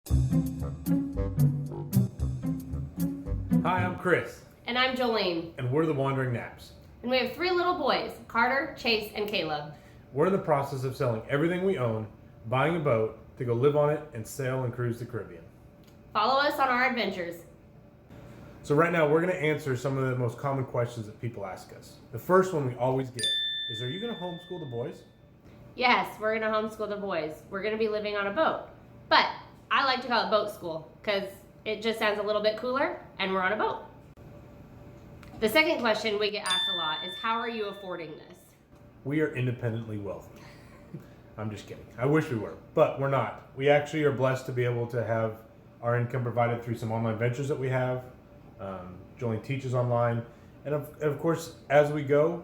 Hi, I'm Chris. And I'm Jolene. And we're the Wandering Naps. And we have 3 little boys, Carter, Chase, and Caleb. We're in the process of selling everything we own, buying a boat to go live on it and sail and cruise the Caribbean. Follow us on our adventures. So right now we're going to answer some of the most common questions that people ask us. The first one we always get is, are you going to homeschool the boys? Yes, we're going to homeschool the boys. We're going to be living on a boat. But I like to call it boat school because it just sounds a little bit cooler and we're on a boat. The second question we get asked a lot is, how are you affording this? We are independently wealthy. I'm just kidding. I wish we were, but we're not. We actually are blessed to be able to have our income provided through some online ventures that we have. Jolene teaches online. And of course, as we go,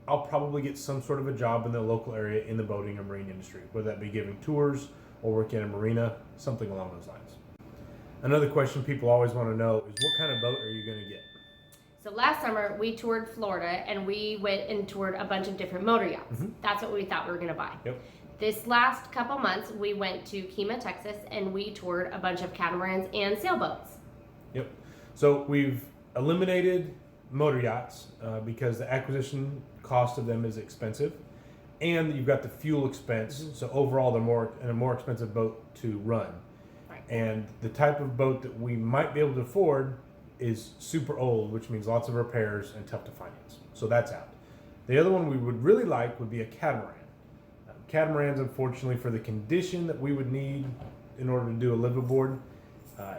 I'll probably get some sort of a job in the local area in the boating or marine industry, whether that be giving tours or working in a marina, something along those lines. Another question people always want to know is, what kind of boat are you going to get? So last summer we toured Florida and we went and toured a bunch of different motor yachts. Mm-hmm. That's what we thought we were going to buy. Yep. This last couple months we went to Kemah, Texas, and we toured a bunch of catamarans and sailboats. Yep. So we've eliminated motor yachts because the acquisition cost of them is expensive, and you've got the fuel expense. Mm-hmm. So overall, they're a more expensive boat to run. Right. And the type of boat that we might be able to afford is super old, which means lots of repairs and tough to finance. So that's out. The other one we would really like would be a catamaran. Catamarans, unfortunately, for the condition that we would need in order to do a live aboard,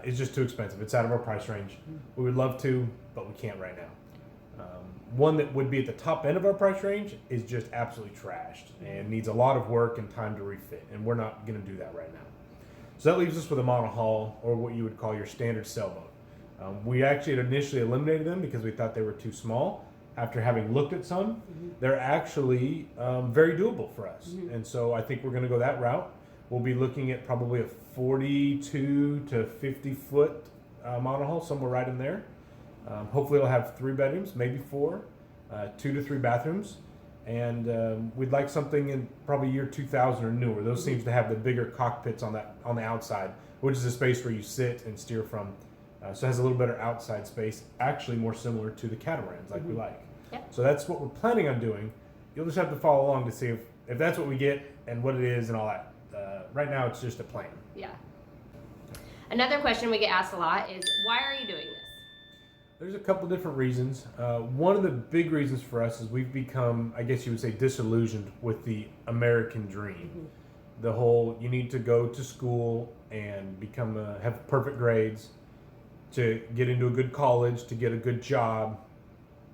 is just too expensive. It's out of our price range. We would love to, but we can't right now. One that would be at the top end of our price range is just absolutely trashed and needs a lot of work and time to refit, and we're not going to do that right now. So that leaves us with a monohull, or what you would call your standard sailboat. We actually had initially eliminated them because we thought they were too small. After having looked at some, they're actually very doable for us. Mm-hmm. And so I think we're going to go that route. We'll be looking at probably a 42 to 50 foot monohull, somewhere right in there. Hopefully it'll have 3 bedrooms, maybe 4, 2 to 3 bathrooms. And we'd like something in probably year 2000 or newer. Those seems to have the bigger cockpits on the outside, which is a space where you sit and steer from. So it has a little better outside space, actually more similar to the catamarans like we like. Yep. So that's what we're planning on doing. You'll just have to follow along to see if that's what we get and what it is and all that. Right now it's just a plan. Yeah. Another question we get asked a lot is, why are you doing this? There's a couple different reasons. One of the big reasons for us is we've become, I guess you would say, disillusioned with the American dream. Mm-hmm. The whole, you need to go to school and have perfect grades, to get into a good college, to get a good job.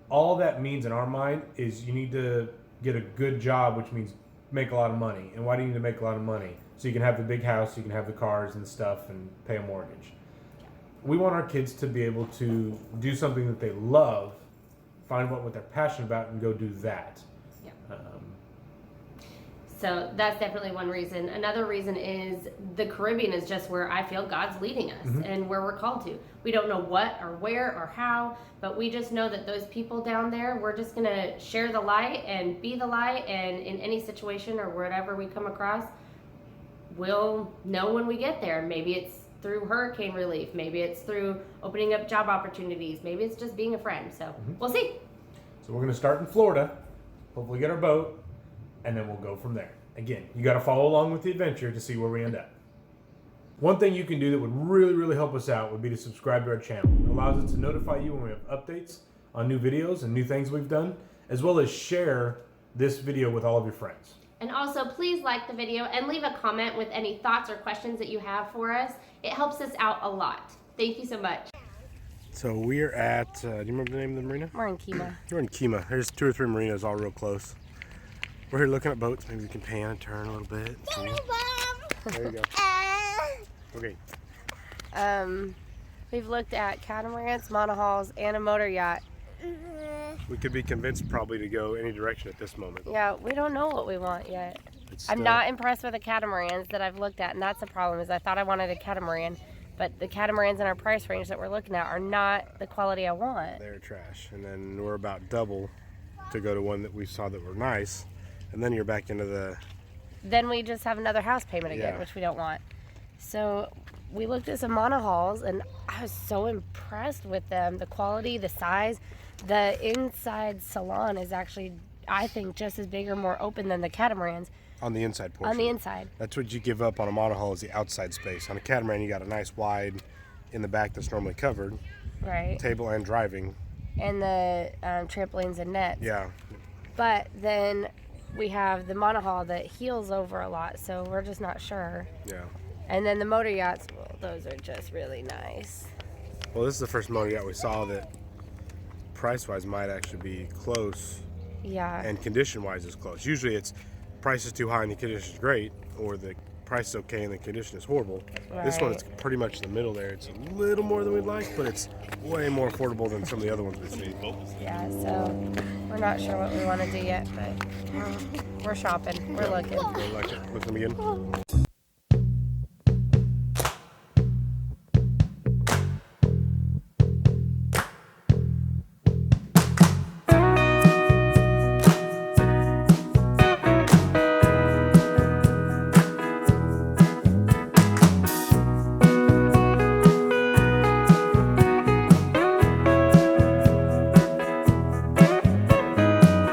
All that means in our mind is you need to get a good job, which means make a lot of money. And why do you need to make a lot of money? So you can have the big house, you can have the cars and stuff, and pay a mortgage. We want our kids to be able to do something that they love, find what they're passionate about, and go do that. Yeah. So that's definitely one reason. Another reason is the Caribbean is just where I feel God's leading us and where we're called to. We don't know what or where or how, but we just know that those people down there, we're just going to share the light and be the light, and in any situation or whatever we come across, we'll know when we get there. Maybe it's through hurricane relief, maybe it's through opening up job opportunities, maybe it's just being a friend. So we'll see. So we're going to start in Florida, hopefully get our boat, and then we'll go from there. Again, you got to follow along with the adventure to see where we end up. One thing you can do that would really, really help us out would be to subscribe to our channel. It allows us to notify you when we have updates on new videos and new things we've done, as well as share this video with all of your friends. And also, please like the video and leave a comment with any thoughts or questions that you have for us. It helps us out a lot. Thank you so much. So we're at, do you remember the name of the marina? We're in Kemah. We're in Kemah. There's 2 or 3 marinas all real close. We're here looking at boats. Maybe we can pan and turn a little bit. There you go. Okay. We've looked at catamarans, monohulls, and a motor yacht. We could be convinced probably to go any direction at this moment. Yeah, we don't know what we want yet. I'm not impressed with the catamarans that I've looked at, and that's the problem, is I thought I wanted a catamaran, but the catamarans in our price range that we're looking at are not the quality I want. They're trash. And then we're about double to go to one that we saw that were nice. And then you're back into the... Then we just have another house payment again, which we don't want. So we looked at some monohulls, and I was so impressed with them. The quality, the size. The inside salon is actually, I think, just as big or more open than the catamarans. On the inside portion. On the inside. That's what you give up on a monohull, is the outside space. On a catamaran, you got a nice wide in the back that's normally covered. Right. Table and driving. And the trampolines and nets. Yeah. But then we have the monohull that heels over a lot, so we're just not sure. Yeah. And then the motor yachts, well, those are just really nice. Well, this is the first motor yacht we saw that price-wise might actually be close. Yeah. And condition-wise is close. Usually it's price is too high and the condition is great, or the price is okay and the condition is horrible. Right. This one is pretty much in the middle there. It's a little more than we'd like, but it's way more affordable than some of the other ones we've seen. Yeah, so we're not sure what we want to do yet, but we're shopping. We're looking. Look at them again.